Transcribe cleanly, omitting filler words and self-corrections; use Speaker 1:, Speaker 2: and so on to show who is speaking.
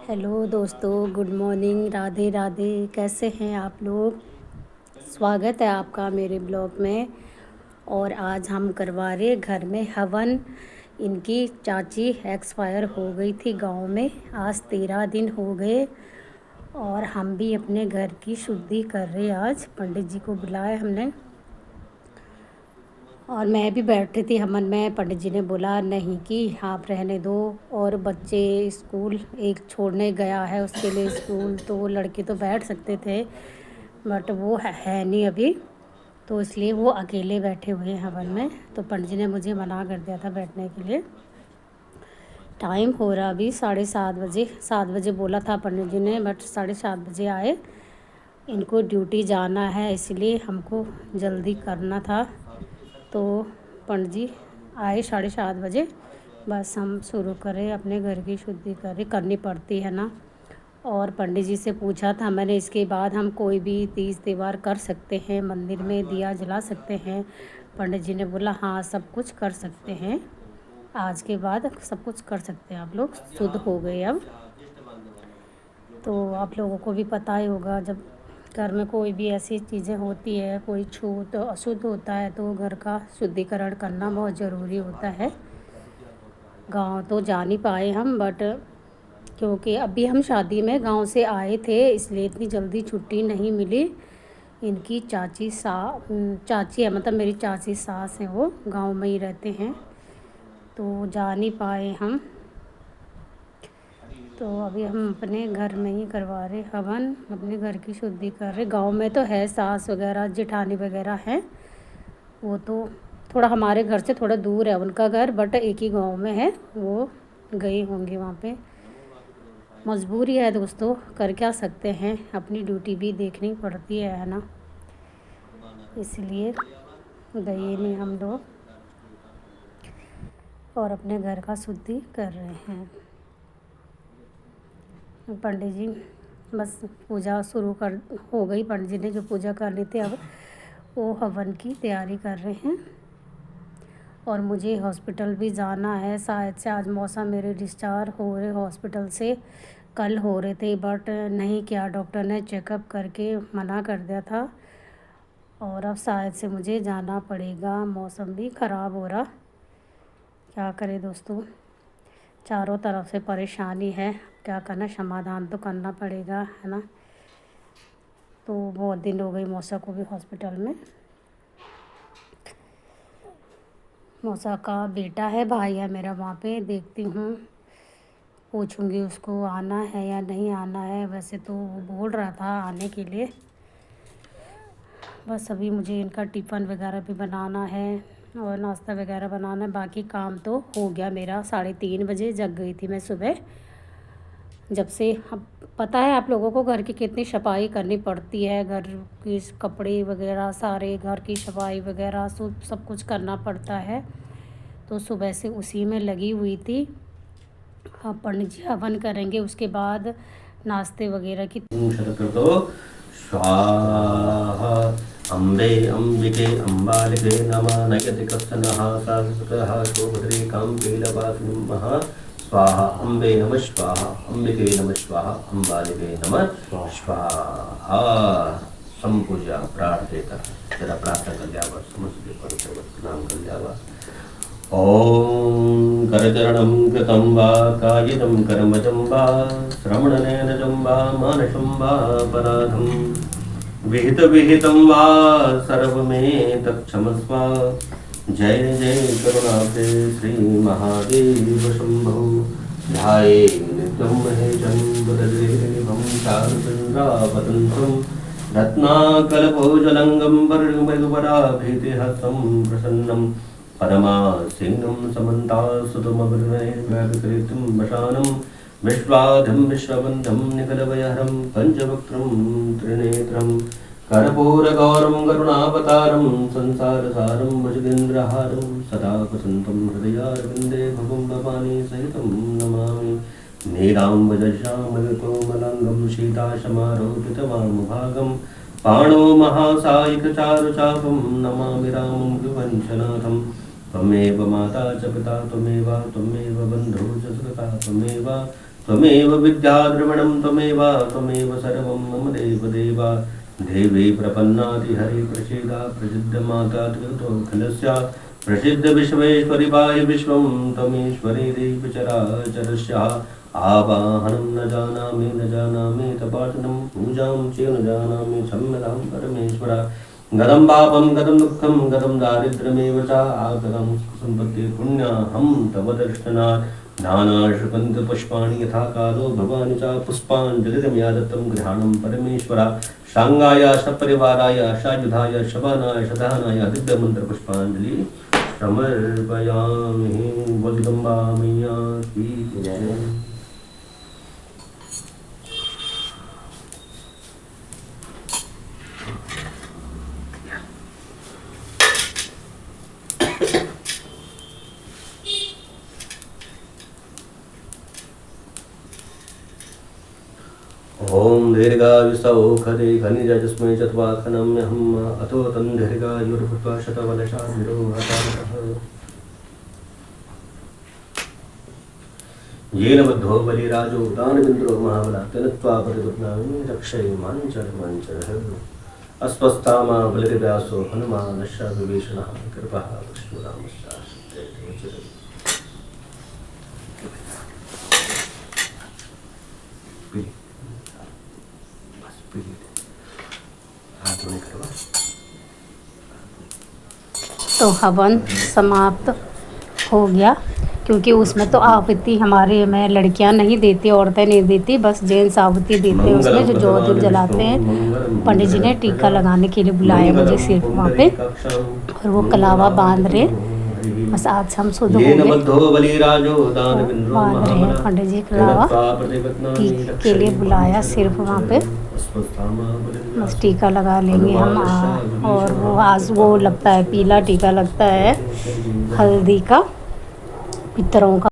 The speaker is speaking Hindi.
Speaker 1: हेलो दोस्तों, गुड मॉर्निंग, राधे राधे। कैसे हैं आप लोग? स्वागत है आपका मेरे ब्लॉग में। और आज हम करवा रहे घर में हवन। इनकी चाची एक्सपायर हो गई थी गांव में। आज 13 दिन हो गए और हम भी अपने घर की शुद्धि कर रहे। आज पंडित जी को बुलाया हमने और मैं भी बैठी थी हवन में। पंडित जी ने बोला नहीं कि आप रहने दो, और बच्चे स्कूल एक छोड़ने गया है, उसके लिए स्कूल तो लड़के तो बैठ सकते थे बट वो है नहीं अभी, तो इसलिए वो अकेले बैठे हुए हैं हवन में। तो पंडित जी ने मुझे मना कर दिया था बैठने के लिए। टाइम हो रहा अभी 7:30 बजे। 7 बजे बोला था पंडित जी ने, बट 7:30 बजे आए। इनको ड्यूटी जाना है इसलिए हमको जल्दी करना था। तो पंडित जी आए 7:30 बजे। बस हम शुरू करें, अपने घर की शुद्धि करें, करनी पड़ती है ना। और पंडित जी से पूछा था मैंने, इसके बाद हम कोई भी तीज त्यौहार कर सकते हैं, मंदिर में दिया जला सकते हैं? पंडित जी ने बोला हाँ, सब कुछ कर सकते हैं, आज के बाद सब कुछ कर सकते हैं, आप लोग शुद्ध हो गए अब। तो आप लोगों को भी पता ही होगा, जब घर में कोई भी ऐसी चीज़ें होती है, कोई छूत अशुद्ध होता है, तो घर का शुद्धिकरण करना बहुत ज़रूरी होता है। गांव तो जा नहीं पाए हम, बट क्योंकि अभी हम शादी में गांव से आए थे इसलिए इतनी जल्दी छुट्टी नहीं मिली। इनकी चाची है, मतलब मेरी चाची सास हैं, वो गांव में ही रहते हैं, तो जा नहीं पाए हम। तो अभी हम अपने घर में ही करवा रहे हवन, अपने घर की शुद्धि कर रहे। गांव में तो है सास वगैरह जेठानी वगैरह हैं, वो तो थोड़ा हमारे घर से थोड़ा दूर है उनका घर, बट एक ही गांव में है, वो गए होंगे वहाँ पे। मजबूरी है दोस्तों, कर क्या सकते हैं, अपनी ड्यूटी भी देखनी पड़ती है ना, इसलिए गए नहीं हम लोग और अपने घर का शुद्धि कर रहे हैं। पंडित जी बस पूजा शुरू कर हो गई, पंडित जी ने जो पूजा करनी थी अब वो हवन की तैयारी कर रहे हैं। और मुझे हॉस्पिटल भी जाना है, शायद से आज मौसम मेरे डिस्चार्ज हो रहे हॉस्पिटल से। कल हो रहे थे बट नहीं किया, डॉक्टर ने चेकअप करके मना कर दिया था, और अब शायद से मुझे जाना पड़ेगा। मौसम भी ख़राब हो रहा, क्या करें दोस्तों, चारों तरफ से परेशानी है, क्या करना, समाधान तो करना पड़ेगा, है ना। तो बहुत दिन हो गई मौसा को भी हॉस्पिटल में। मौसा का बेटा है, भाई है मेरा वहाँ पे, देखती हूँ, पूछूँगी उसको आना है या नहीं आना है। वैसे तो वो बोल रहा था आने के लिए। बस अभी मुझे इनका टिफ़िन वगैरह भी बनाना है और नाश्ता वगैरह बनाना है। बाकी काम तो हो गया मेरा। 3:30 बजे जग गई थी मैं सुबह, जब से। अब पता है आप लोगों को घर की कितनी सफाई करनी पड़ती है, घर की कपड़े वगैरह सारे, घर की सफाई वगैरह सब कुछ करना पड़ता है, तो सुबह से उसी में लगी हुई थी। अब पंडित जी हवन करेंगे, उसके बाद नाश्ते वगैरह की।
Speaker 2: स्वाहा अम्बे अम्बिके अम्बालिके नमः नयति कश्चनः साहस्रः शोभद्रेकां कीलवासिनमः स्वाहा अम्बे नमः स्वाहा अम्बिके नमः स्वाहा अम्बालिके नमः स्वाहा। संपूजा प्रार्थयता जरा प्रार्थना कर लिया समस्त नाम कर लिया। ॐ करचरणं कृतं वा कायितं कर्मजं वा श्रवणनयनजं वा मानसं वा अपराधं विहितं वा सर्वमेतत्क्षमस्व। जय जय करुणाब्धे श्रीमहादेव शम्भो। ध्याये नित्यं महेशं वददेवं शान्तन्द्रावतन्तं रत्नाकल्पोजलङ्गं वर्गमयुवराभीतिहस्तं प्रसन्नं परमासीनं समन्तासुतमविकृतं वशानं विश्वाधं विश्वबन्धं निखिलभयहरं पञ्चवक्त्रं त्रिनेत्रं कर्पूरगौरं करुणावतारं संसारसारं भुजगेन्द्रहारं सदा वसन्तं हृदयारविन्दे भवं भवानी सहितं नमामि। नीलाम्बुजश्यामलकोमलाङ्गं सीतासमारोपितवामभागं पाणो महासायिकचारुचापं नमामि रामं विवंशनाथं। त्वमेव माता च पिता त्वमेव बन्धुः च सखा त्वमेव त्वमेव विद्याद्रविणं त्वमेव सर्वं मम देवदेव देवी प्रपन्नाति हरि प्रसीदा प्रसिद्ध माता त्रिलोकखिलस्य प्रसिद्ध विश्वेश्वरि पाहि विश्वं त्वमेश्वरी देवी चराचरस्याः आवाहनं न जानामि तपासनं पूजां च न जानामि सम्यदां परमेश्वर गतं पापं गतं दुःखं गतं दारिद्र्यमेव च आगतं सम्पत्ति पुण्याहं तव दर्शनात् नानाशुकन्तपुष्पाणि यथा कालो भवानि च पुष्पाञ्जलिर्मया दत्तं गृहाणं परमेश्वर शांगाय सपरिवाराय सायुधाय शबानाय शदानाय दिव्यमन्त्रपुष्पाञ्जलि समर्पयामि। जगदम्बा मैया की जय। ओम दीर्घायुषौखदे खनिजस्मै चत्वाखनम्यहम् अतो तं दीर्घायुर्भूत्वा शतवलशाभिरोहताः येन बद्धो बलिराजो दानविन्द्रो महाबला तिनत्वा परिदुग्नामि रक्षयिमां चर्मञ्चरः अस्वस्थामा बलिर्व्यासो हनुमानश्च विभीषणः कृपः विष्णुरामश्च
Speaker 1: तो हवन समाप्त हो गया, क्योंकि उसमें तो आहुति हमारे में लड़कियां नहीं देती, औरतें नहीं देती, बस जेंट्स आहुति देते हैं उसमें, जो ज्योत जलाते हैं। पंडित जी ने टीका लगाने के लिए बुलाया मुझे सिर्फ वहाँ पे, और वो कलावा बांध रहे। बस आज हम शुद्ध हो गए, बांध रहे हैं पंडित जी कलावा टीके के लिए बुलाया सिर्फ वहाँ पे। बस टीका लगा लेंगे हम। और वो आज वो लगता है पीला टीका लगता है हल्दी का, पितरों का।